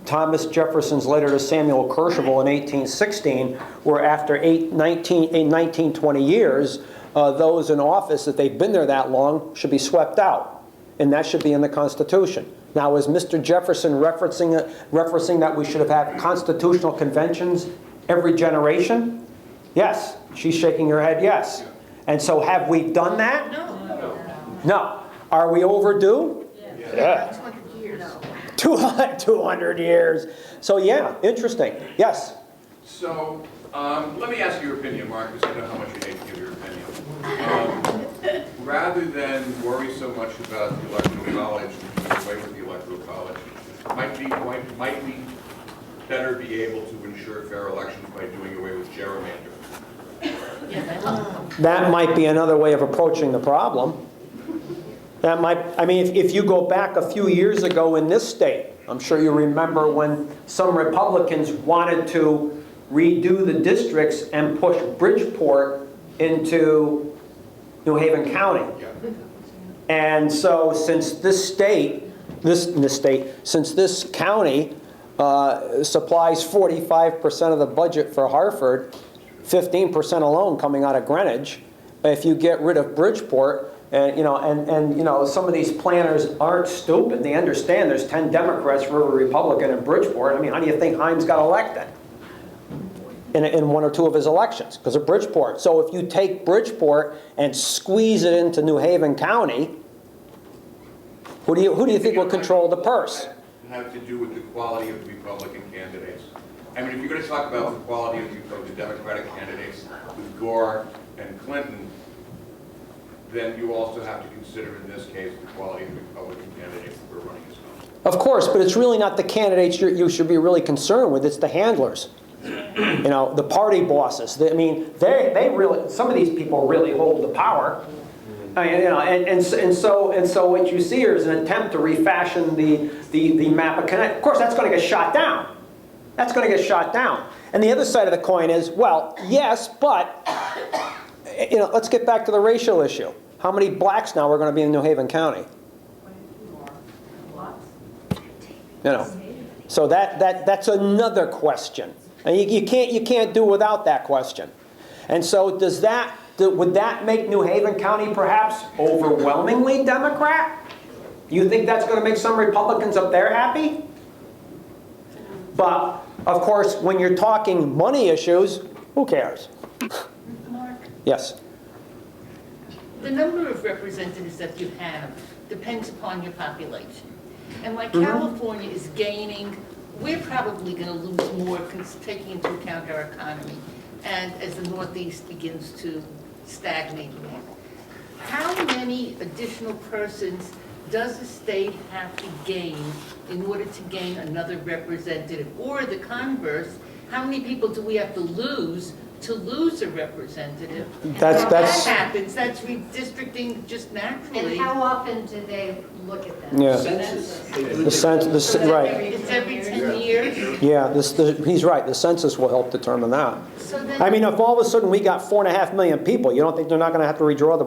S1: Thomas Jefferson's letter to Samuel Kercheval in 1816, where after 19, 20 years, those in office, if they've been there that long, should be swept out. And that should be in the Constitution. Now, is Mr. Jefferson referencing that we should have had constitutional conventions every generation? Yes. She's shaking her head yes. And so have we done that?
S6: No.
S1: No. Are we overdue? Yeah.
S6: 200 years.
S1: 200 years. So yeah, interesting. Yes.
S3: So, let me ask your opinion, Marcus. I know how much you hate to give your opinion. Rather than worry so much about the Electoral College and doing away with the Electoral College, might we better be able to ensure fair elections by doing away with gerrymandering?
S1: That might be another way of approaching the problem. That might, I mean, if you go back a few years ago in this state, I'm sure you remember when some Republicans wanted to redo the districts and push Bridgeport into New Haven County. And so since this county supplies 45% of the budget for Hartford, 15% alone coming out of Greenwich, if you get rid of Bridgeport, and some of these planners aren't stupid. They understand there's 10 Democrats for every Republican in Bridgeport. I mean, how do you think Himes got elected in one or two of his elections? Because of Bridgeport. So if you take Bridgeport and squeeze it into New Haven County, who do you think will control the purse?
S3: It has to do with the quality of the Republican candidates. I mean, if you're going to talk about the quality of the Democratic candidates with Gore and Clinton, then you also have to consider in this case the quality of the Republican candidates that we're running as well.
S1: Of course, but it's really not the candidates you should be really concerned with. It's the handlers, the party bosses. I mean, they really, some of these people really hold the power. I mean, and so what you see here is an attempt to refashion the map of Connecticut. Of course, that's going to get shot down. That's going to get shot down. And the other side of the coin is, well, yes, but let's get back to the racial issue. How many blacks now are going to be in New Haven County? So that's another question. And you can't do without that question. And so would that make New Haven County perhaps overwhelmingly Democrat? You think that's going to make some Republicans up there happy? But of course, when you're talking money issues, who cares?
S6: Mark,
S1: Yes.
S6: the number of representatives that you have depends upon your population. And like California is gaining, we're probably going to lose more taking into account our economy and as the Northeast begins to stagnate more. How many additional persons does the state have to gain in order to gain another representative? Or the converse, how many people do we have to lose a representative?
S1: That's
S6: that happens, that's redistricting just naturally.
S4: And how often do they look at that?
S1: Yeah.
S4: The
S1: census, right.
S6: It's every 10 years.
S1: Yeah, he's right. The census will help determine that.
S6: So then,
S1: I mean, if all of a sudden we got 4.5 million people, you don't think they're not going to have to redraw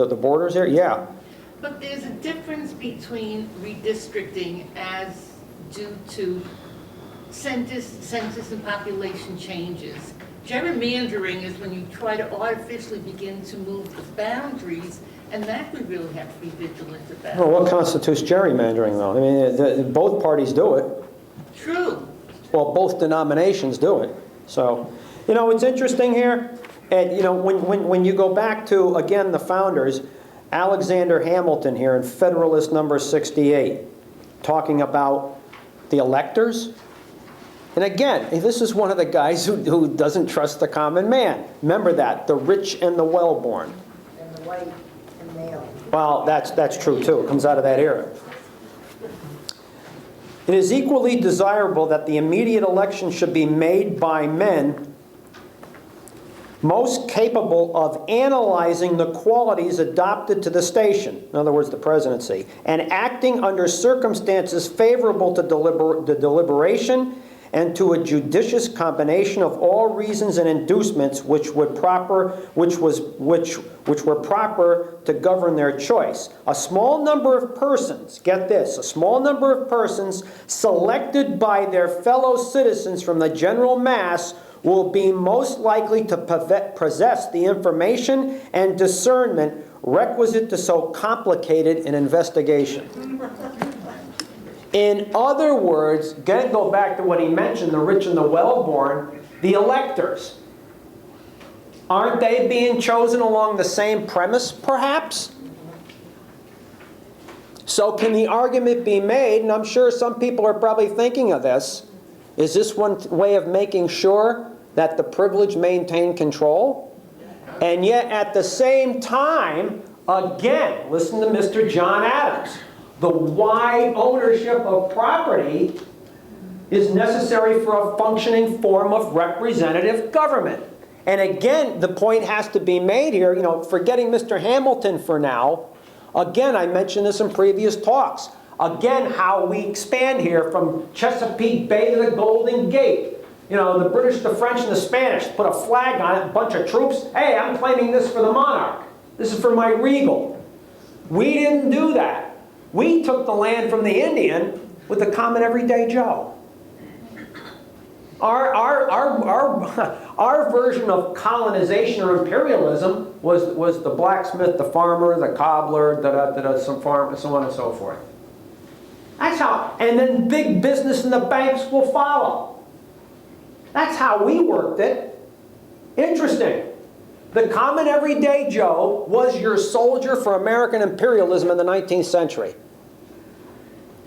S1: the borders here? Yeah.
S6: but there's a difference between redistricting as due to census and population changes. Gerrymandering is when you try to artificially begin to move the boundaries, and that we really have to be vigilant about.
S1: Well, what constitutes gerrymandering, though? I mean, both parties do it.
S6: True.
S1: Well, both denominations do it. So, it's interesting here. And, you know, when you go back to, again, the founders, Alexander Hamilton here in Federalist number 68, talking about the electors. And again, this is one of the guys who doesn't trust the common man. Remember that, the rich and the well-born.
S5: And the white and male.
S1: Well, that's true too. It comes out of that era. It is equally desirable that the immediate election should be made by men most capable of analyzing the qualities adopted to the station, in other words, the presidency, and acting under circumstances favorable to deliberation and to a judicious combination of all reasons and inducements which were proper to govern their choice. A small number of persons, get this, a small number of persons selected by their fellow citizens from the general mass will be most likely to possess the information and discernment requisite to so complicated an investigation. In other words, go back to what he mentioned, the rich and the well-born, the electors. Aren't they being chosen along the same premise, perhaps? So can the argument be made, and I'm sure some people are probably thinking of this, is this one way of making sure that the privileged maintain control? And yet at the same time, again, listen to Mr. John Adams. The wide ownership of property is necessary for a functioning form of representative government. And again, the point has to be made here, you know, forgetting Mr. Hamilton for now. Again, I mentioned this in previous talks. Again, how we expand here from Chesapeake Bay to the Golden Gate. You know, the British, the French, and the Spanish put a flag on it, a bunch of troops. Hey, I'm claiming this for the monarch. This is for my regal. We didn't do that. We took the land from the Indian with the common everyday Joe. Our version of colonization or imperialism was the blacksmith, the farmer, the cobbler, some farm, so on and so forth. That's how, and then big business and the banks will follow. That's how we worked it. Interesting. The common everyday Joe was your soldier for American imperialism in the 19th century.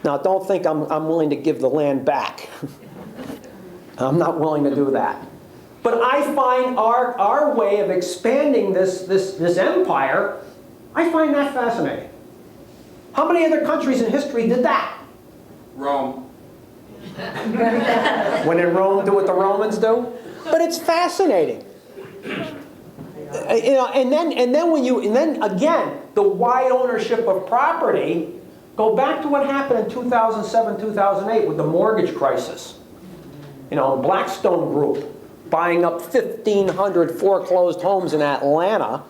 S1: Now, don't think I'm willing to give the land back. I'm not willing to do that. But I find our way of expanding this empire, I find that fascinating. How many other countries in history did that?
S3: Rome.
S1: When in Rome, do what the Romans do? But it's fascinating. You know, and then again, the wide ownership of property. Go back to what happened in 2007, 2008 with the mortgage crisis. You know, Blackstone Group buying up 1,500 foreclosed homes in Atlanta.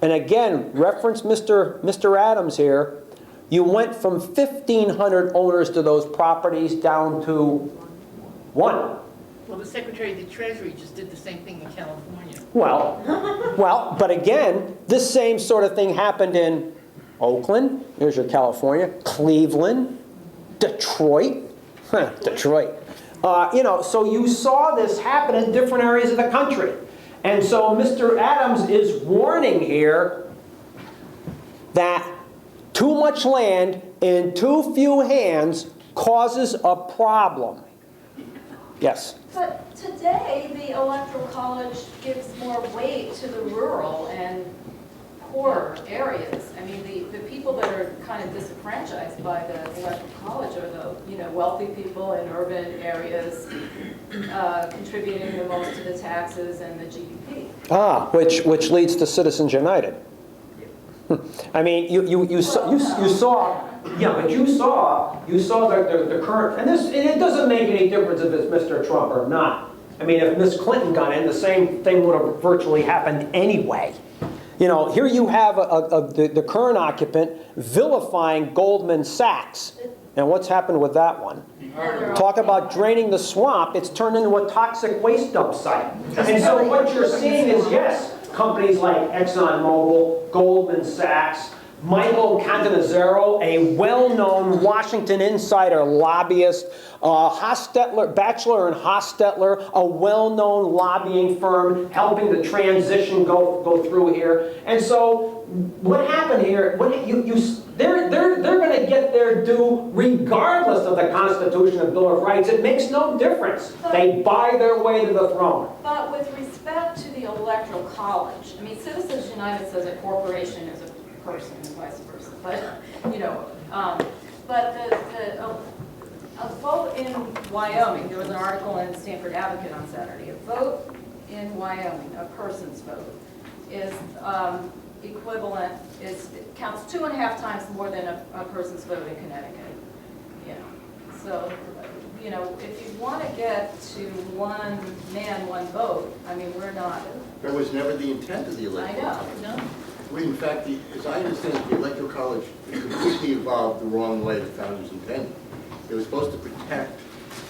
S1: And again, reference Mr. Adams here. You went from 1,500 owners to those properties down to one.
S6: Well, the Secretary of the Treasury just did the same thing in California.
S1: Well, but again, this same sort of thing happened in Oakland, here's your California, Cleveland, Detroit, Detroit. You know, so you saw this happen in different areas of the country. And so Mr. Adams is warning here that too much land in too few hands causes a problem. Yes?
S5: But today, the Electoral College gives more weight to the rural and poor areas. I mean, the people that are kind of disenfranchised by the Electoral College are the wealthy people in urban areas contributing the most to the taxes and the GDP.
S1: Which leads to Citizens United. I mean, you saw the current, and it doesn't make any difference if it's Mr. Trump or not. I mean, if Miss Clinton got in, the same thing would have virtually happened anyway. You know, here you have the current occupant vilifying Goldman Sachs. And what's happened with that one? Talk about draining the swamp, it's turned into a toxic waste dump site. And so what you're seeing is, yes, companies like ExxonMobil, Goldman Sachs, Michael Cantanizero, a well-known Washington insider lobbyist, Hostetler, Batchelor and Hostetler, a well-known lobbying firm helping the transition go through here. And so what happened here, they're going to get their due regardless of the Constitution and Bill of Rights. It makes no difference. They buy their way to the throne.
S5: But with respect to the Electoral College, I mean, Citizens United says a corporation is a person and vice versa, but, you know, but a vote in Wyoming, there was an article in Stanford Advocate on Saturday, a vote in Wyoming, a person's vote, is equivalent, it counts 2.5 times more than a person's vote in Connecticut, you know. So, you know, if you want to get to one man, one vote, I mean, we're not.
S7: That was never the intent of the
S5: I
S7: Electoral College.
S5: know.
S7: In fact, as I understand it, the Electoral College completely evolved the wrong way the founders intended. It was supposed to protect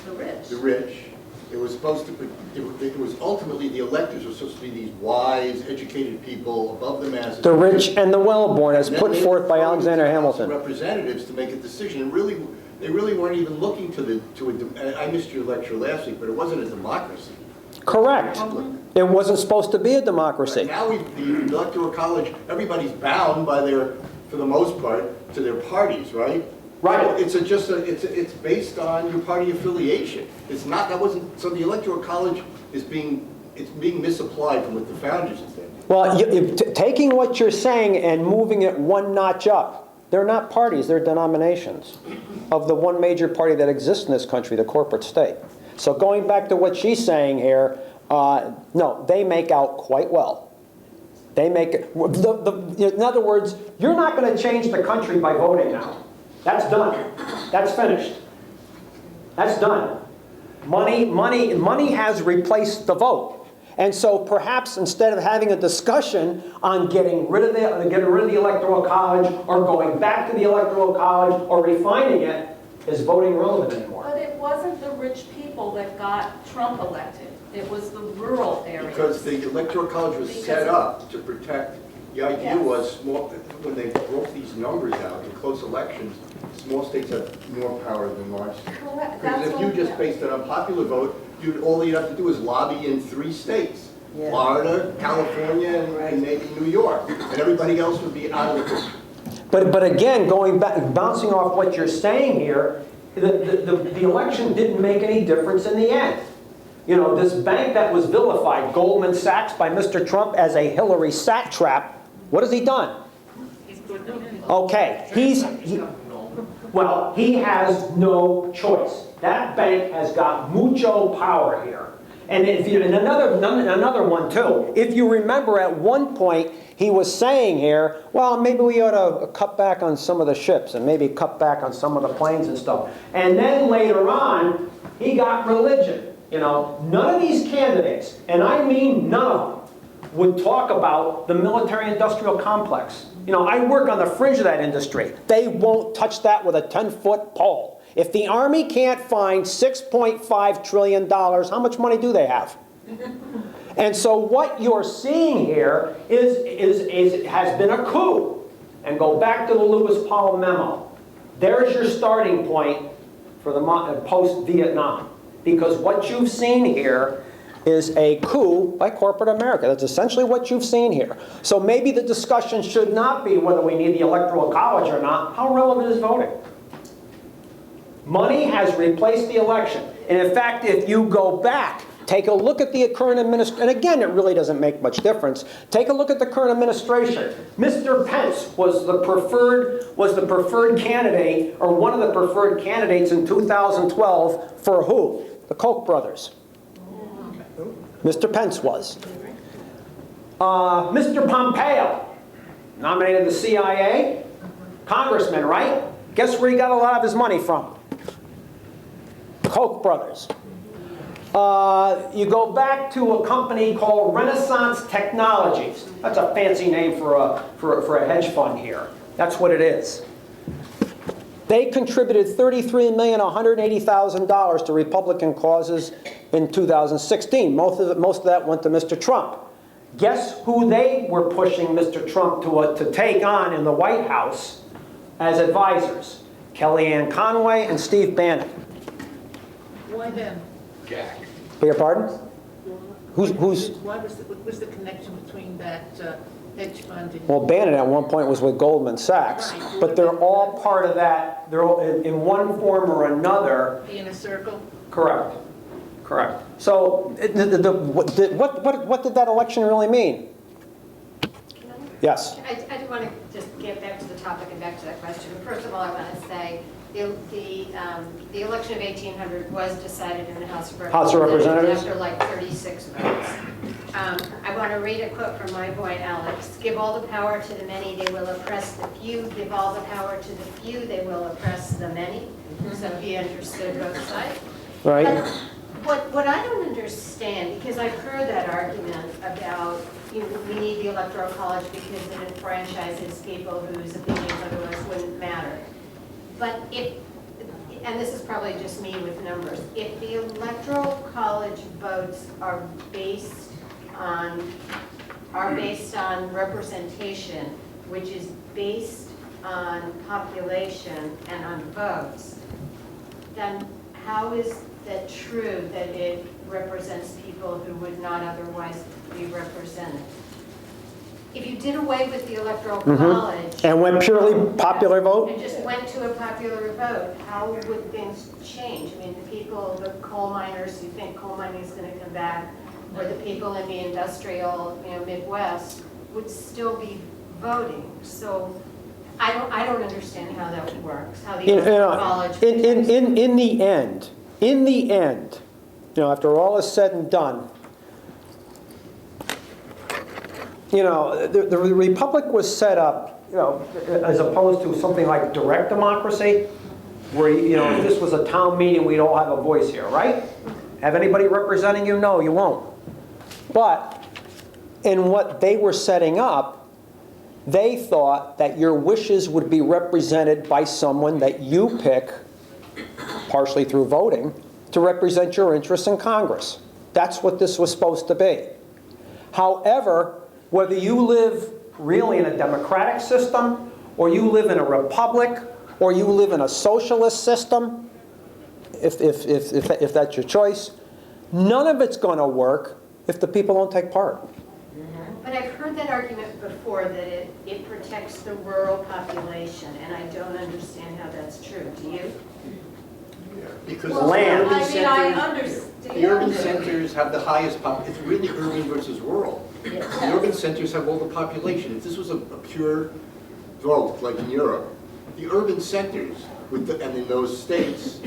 S5: The rich.
S7: the rich. It was supposed to, it was ultimately, the electors were supposed to be these wise, educated people above the masses.
S1: The rich and the well-born, as
S7: And then
S1: put
S7: they
S1: forth by
S7: were
S1: Alexander
S7: thrown into the House of
S1: Hamilton.
S7: Representatives to make a decision. And really, they really weren't even looking I missed your lecture last week, but it wasn't a democracy.
S1: Correct. It wasn't supposed to be a democracy.
S7: Now the Electoral College, everybody's bound by for the most part, to their parties, right?
S1: Right.
S7: It's based on your party affiliation. It's not, so the Electoral College is being misapplied from what the founders intended.
S1: Well, taking what you're saying and moving it one notch up, they're not parties, they're denominations of the one major party that exists in this country, the corporate state. So going back to what she's saying here, no, they make out quite well. They make it, in other words, you're not going to change the country by voting now. That's done. That's finished. That's done. Money has replaced the vote. And so perhaps instead of having a discussion on getting rid of the Electoral College or going back to the Electoral College or refining it, is voting relevant anymore?
S5: But it wasn't the rich people that got Trump elected. It was the rural areas.
S7: Because the Electoral College was set up to protect, the idea was, when they broke these numbers out in close elections, small states have more power than large states.
S5: Correct.
S7: Because if you just based an unpopular vote, all you'd have to do is lobby in 3 states. Florida, California, and maybe New York. And everybody else would be out of it.
S1: But again, going back, bouncing off what you're saying here, the election didn't make any difference in the end. You know, this bank that was vilified, Goldman Sachs, by Mr. Trump as a Hillary satrap, what has he done? Okay, he has no choice. That bank has got mucho power here. And another one too. If you remember, at one point he was saying here, well, maybe we ought to cut back on some of the ships and maybe cut back on some of the planes and stuff. And then later on, he got religion. You know, none of these candidates, and I mean none of them, would talk about the military-industrial complex. You know, I work on the fringe of that industry. They won't touch that with a 10-foot pole. If the Army can't find $6.5 trillion, how much money do they have? And so what you're seeing here has been a coup. And go back to the Lewis Powell memo. There's your starting point for the post-Vietnam. Because what you've seen here is a coup by corporate America. That's essentially what you've seen here. So maybe the discussion should not be whether we need the Electoral College or not. How relevant is voting? Money has replaced the election. And in fact, if you go back, take a look at the current administration, and again, it really doesn't make much difference. Take a look at the current administration. Mr. Pence was the preferred candidate, or one of the preferred candidates in 2012 for who? The Koch brothers. Mr. Pence was. Mr. Pompeo nominated the CIA, congressman, right? Guess where he got a lot of his money from? Koch brothers. You go back to a company called Renaissance Technologies. That's a fancy name for a hedge fund here. That's what it is. They contributed $33,180,000 to Republican causes in 2016. Most of that went to Mr. Trump. Guess who they were pushing Mr. Trump to take on in the White House as advisors? Kellyanne Conway and Steve Bannon.
S6: Why them?
S3: Gag.
S1: Beg your pardon? Who's,
S6: Why what was the connection between that hedge fund and?
S1: well, Bannon at one point was with Goldman Sachs,
S6: Right.
S1: but they're all part of that, they're all in one form or another.
S6: Be in a circle?
S1: Correct, correct. So what did that election really mean? Yes.
S4: I do want to just get back to the topic and back to that question. First of all, I want to say the election of 1800 was decided in the House of Representatives.
S1: House of Representatives?
S4: After like 36 votes. I want to read a quote from my boy Alex. Give all the power to the many, they will oppress the few. Give all the power to the few, they will oppress the many. So he understood both sides.
S1: Right?
S4: But what I don't understand, because I've heard that argument about, you know, we need the Electoral College because it enfranchises people whose opinions otherwise wouldn't matter. But if, and this is probably just me with numbers, if the Electoral College votes are based on representation, which is based on population and on votes, then how is that true that it represents people who would not otherwise be represented? If you did away with the Electoral College
S1: And went purely popular vote?
S4: and just went to a popular vote, how would things change? I mean, the people, the coal miners who think coal mining is going to come back, or the people in the industrial, you know, Midwest would still be voting. So I don't understand how that works, how the Electoral College.
S1: In the end, you know, after all is said and done, you know, the republic was set up, you know, as opposed to something like direct democracy, where, you know, if this was a town meeting, we'd all have a voice here, right? Have anybody representing you? No, you won't. But in what they were setting up, they thought that your wishes would be represented by someone that you pick, partially through voting, to represent your interests in Congress. That's what this was supposed to be. However, whether you live really in a democratic system, or you live in a republic, or you live in a socialist system, if that's your choice, none of it's going to work if the people don't take part.
S4: But I've heard that argument before, that it protects the rural population, and I don't understand how that's true. Do you?
S7: Because
S1: Well, land.
S5: I mean, I understand.
S7: the urban centers have the highest it's really urban versus rural. The urban centers have all the population. If this was a pure vote, like in Europe, the urban centers, and in those states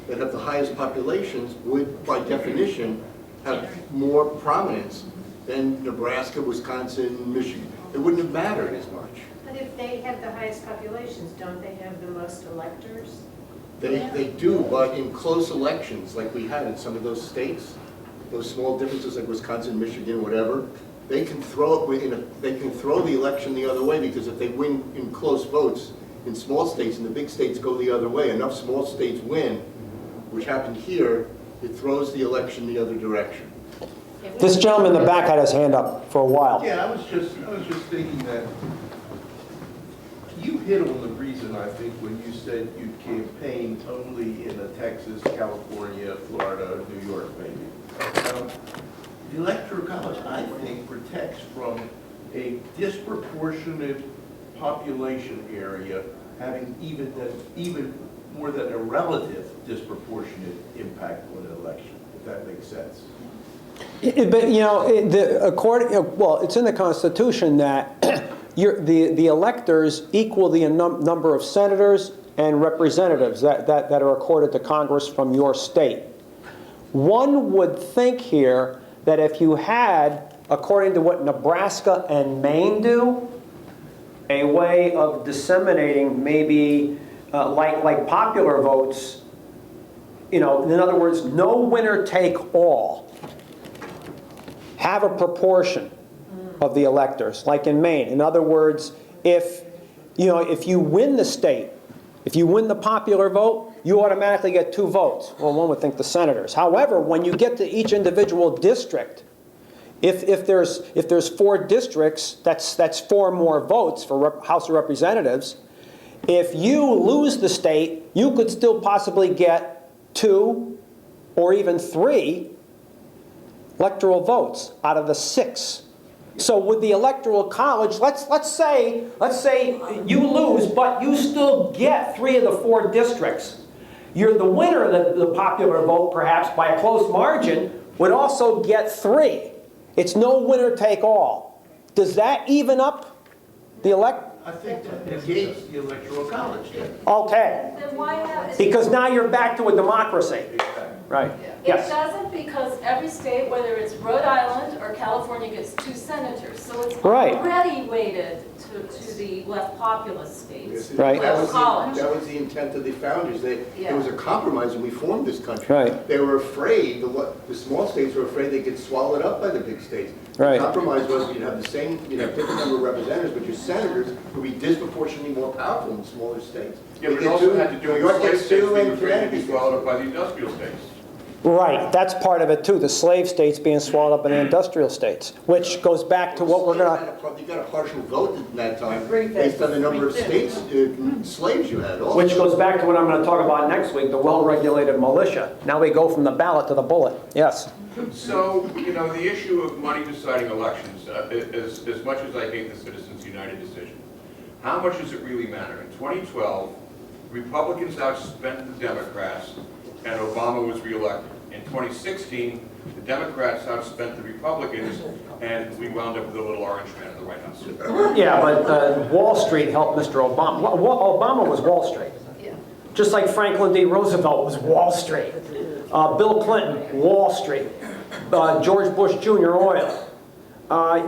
S7: that have the highest populations, would, by definition, have more prominence than Nebraska, Wisconsin, Michigan. It wouldn't have mattered as much.
S4: But if they have the highest populations, don't they have the most electors?
S7: They do, but in close elections, like we had in some of those states, those small differences like Wisconsin, Michigan, whatever, they can throw the election the other way, because if they win in close votes in small states and the big states go the other way, enough small states win, which happened here, it throws the election the other direction.
S1: This gentleman in the back had his hand up for a while.
S8: Yeah, I was just thinking that you hit on the reason, I think, when you said you'd campaign only in Texas, California, Florida, New York, maybe. The Electoral College, I think, protects from a disproportionate population area having even more than a relative disproportionate impact on an election, if that makes sense.
S1: But, you know, well, it's in the Constitution that the electors equal the number of senators and representatives that are accorded to Congress from your state. One would think here that if you had, according to what Nebraska and Maine do, a way of disseminating maybe like popular votes, you know, in other words, no winner take all. Have a proportion of the electors, like in Maine. In other words, if you win the state, if you win the popular vote, you automatically get 2 votes. Well, one would think the senators. However, when you get to each individual district, If there's 4 districts, that's 4 more votes for House of Representatives. If you lose the state, you could still possibly get 2 or even 3 electoral votes out of the 6. So with the Electoral College, let's say you lose, but you still get 3 of the 4 districts. You're the winner of the popular vote, perhaps by a close margin, would also get 3. It's no winner take all. Does that even up the
S8: I think that negates the Electoral College then.
S1: Okay,
S5: Then why have?
S1: because now you're back to a democracy. Right.
S5: It
S1: Yes.
S5: doesn't, because every state, whether it's Rhode Island or California, gets 2 senators. So it's
S1: Right.
S5: already weighted to the less populous states.
S1: Right.
S7: That was
S5: College.
S7: that was the intent of the founders.
S5: Yeah.
S7: It was a compromise when we formed this country.
S1: Right.
S7: They were afraid, the small states were afraid they'd get swallowed up by the big states.
S1: Right.
S7: The compromise was you'd have the same, you'd have different number of representatives, but your senators would be disproportionately more powerful in smaller states.
S3: Yeah, but it also had to do
S7: New
S3: with
S7: York
S3: slave
S7: gets
S3: states
S7: 2
S3: being
S7: and
S3: afraid to be
S7: Connecticut.
S3: swallowed up by the industrial states.
S1: Right, that's part of it too, the slave states being swallowed up in the industrial states, which goes back to what we're gonna,
S7: You got a partial vote in that time, based on the number of states, slaves you had also.
S1: which goes back to what I'm gonna talk about next week, the well-regulated militia. Now we go from the ballot to the bullet. Yes.
S3: So, you know, the issue of money deciding elections, as much as I hate the Citizens United decision, how much does it really matter? In 2012, Republicans outspent the Democrats, and Obama was reelected. In 2016, the Democrats outspent the Republicans, and we wound up with a little orange man in the White House.
S1: Yeah, but Wall Street helped Mr. Obama. Obama was Wall Street.
S5: Yeah.
S1: Just like Franklin D. Roosevelt was Wall Street. Bill Clinton, Wall Street. George Bush Jr., oil.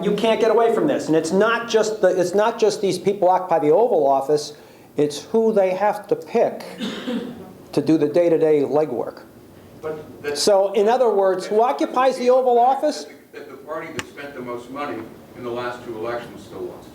S1: You can't get away from this. And it's not just these people occupy the Oval Office, it's who they have to pick to do the day-to-day legwork.
S3: But that's-
S1: So, in other words, who occupies the Oval Office?
S3: That the party that spent the most money in the last 2 elections still lost.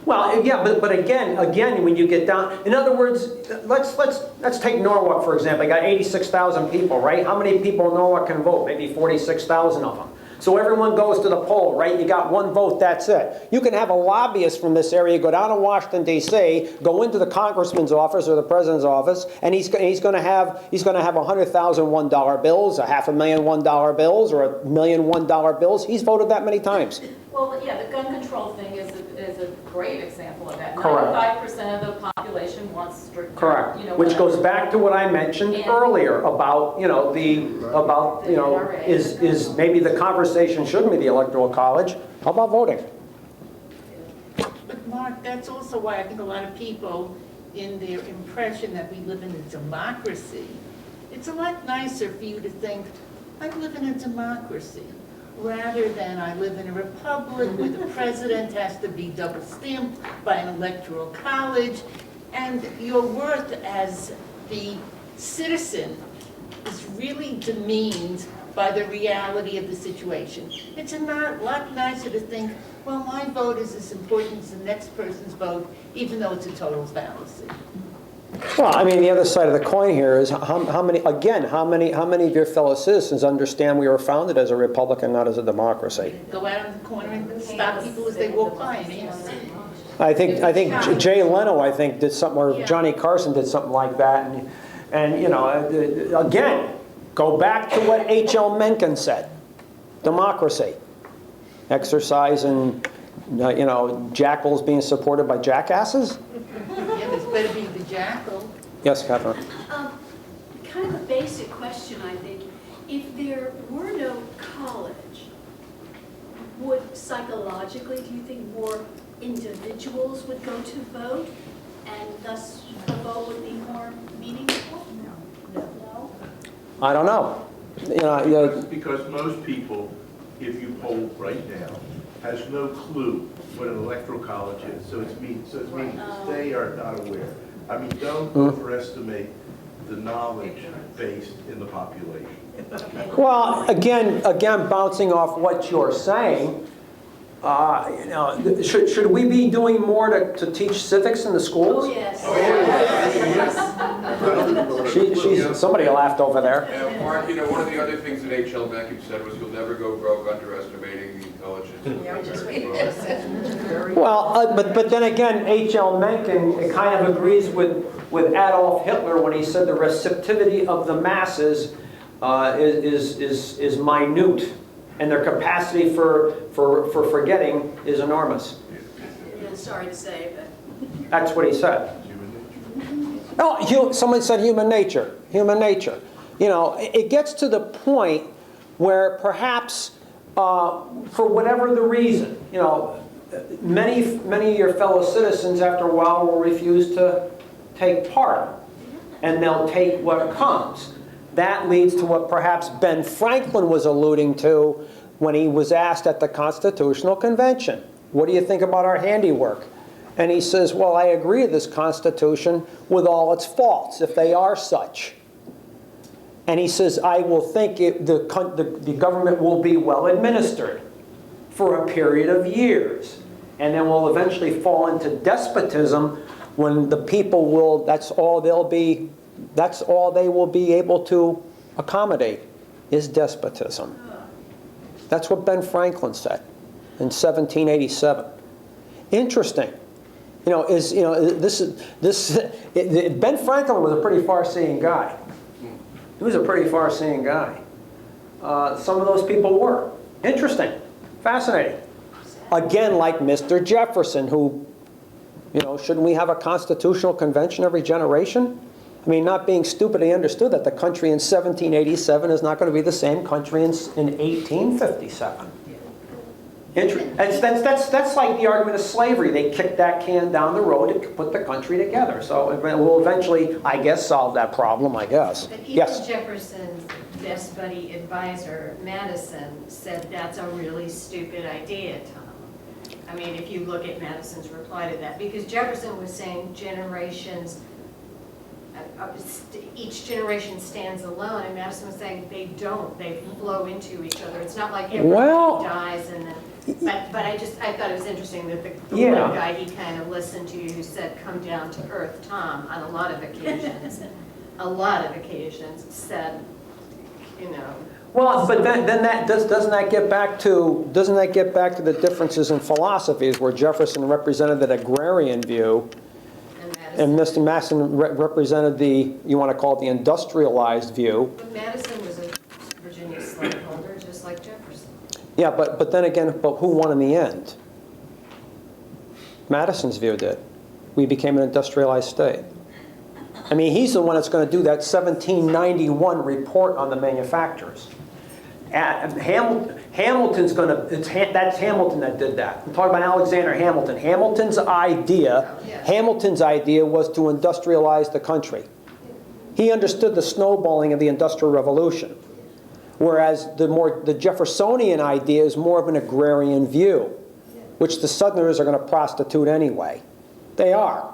S1: Well, yeah, but again, when you get down, in other words, let's take Norwalk, for example. You got 86,000 people, right? How many people in Norwalk can vote? Maybe 46,000 of them. So everyone goes to the poll, right? You got 1 vote, that's it. You can have a lobbyist from this area go down to Washington, D.C., go into the congressman's office or the president's office, and he's going to have $100,000 $1 bills, $500,000 $1 bills, or $1 million $1 bills. He's voted that many times.
S5: Well, yeah, the gun control thing is a great example of that.
S1: Correct.
S5: 95% of the population wants strict.
S1: Correct.
S5: You know,
S1: Which
S5: whatever.
S1: goes back to what I mentioned
S5: And-
S1: earlier about, is maybe the conversation shouldn't be the Electoral College. How about voting?
S6: But Mark, that's also why I think a lot of people, in their impression that we live in a democracy, it's a lot nicer for you to think, I live in a democracy, rather than I live in a republic where the president has to be double stamped by an electoral college, and your worth as the citizen is really demeaned by the reality of the situation. It's a lot nicer to think, well, my vote is as important as the next person's vote, even though it's a total fallacy.
S1: Well, I mean, the other side of the coin here is how many of your fellow citizens understand we were founded as a republic and not as a democracy?
S6: Go out on the corner and stop people as they walk by and ask.
S1: I think Jay Leno, did something, or Johnny Carson did something like that. And again, go back to what H.L. Mencken said. Democracy. Exercise and, jackals being supported by jackasses?
S6: Yeah, there's better be the jackal.
S1: Yes, Catherine.
S9: Kind of a basic question, I think. If there were no college, would psychologically, do you think more individuals would go to vote, and thus the vote would be more meaningful? No.
S1: I don't know.
S8: Because most people, if you poll right now, has no clue what an electoral college is. So it's meaningless. They are not aware. I mean, don't overestimate the knowledge based in the population.
S1: Well, again, bouncing off what you're saying, should we be doing more to teach civics in the schools?
S9: Oh, yes.
S1: Somebody laughed over there.
S3: And Mark, you know, one of the other things that H.L. Mencken said was you'll never go broke underestimating the intelligence of the American people.
S1: Well, but then again, H.L. Mencken kind of agrees with Adolf Hitler when he said the receptivity of the masses is minute, and their capacity for forgetting is enormous.
S9: Yeah, sorry to say, but.
S1: That's what he said. Oh, someone said human nature. Human nature. You know, it gets to the point where perhaps, for whatever the reason, you know, many of your fellow citizens after a while will refuse to take part, and they'll take what comes. That leads to what perhaps Ben Franklin was alluding to when he was asked at the Constitutional Convention, what do you think about our handiwork? And he says, well, I agree with this Constitution with all its faults, if they are such. And he says, I will think the government will be well administered for a period of years. And then will eventually fall into despotism when the people will, that's all they will be able to accommodate is despotism. That's what Ben Franklin said in 1787. Interesting. You know, Ben Franklin was a pretty far-seeing guy. He was a pretty far-seeing guy. Some of those people were. Interesting. Fascinating. Again, like Mr. Jefferson, who, you know, shouldn't we have a constitutional convention every generation? I mean, not being stupid, he understood that the country in 1787 is not going to be the same country in 1857. That's like the argument of slavery. They kicked that can down the road to put the country together. So we'll eventually, I guess, solve that problem, I guess.
S4: But even
S1: Yes?
S4: Jefferson's best buddy advisor, Madison, said that's a really stupid idea, Tom. I mean, if you look at Madison's reply to that, because Jefferson was saying generations, each generation stands alone, and Madison was saying they don't. They flow into each other. It's not like everybody dies and then. But I thought it was interesting that the one guy he kind of listened to who said, "Come down to earth, Tom," on a lot of occasions, said, you know.
S1: Well, but then doesn't that get back to the differences in philosophies, where Jefferson represented the agrarian view, and Mr. Madison represented you want to call it the industrialized view.
S4: But Madison was a Virginia slaveholder, just like Jefferson.
S1: Yeah, but then again, who won in the end? Madison's view did. We became an industrialized state. I mean, he's the one that's going to do that 1791 report on the manufacturers. Hamilton's going to, that's Hamilton that did that. I'm talking about Alexander Hamilton. Hamilton's idea was to industrialize the country. He understood the snowballing of the Industrial Revolution. Whereas the Jeffersonian idea is more of an agrarian view, which the Southerners are going to prostitute anyway. They are.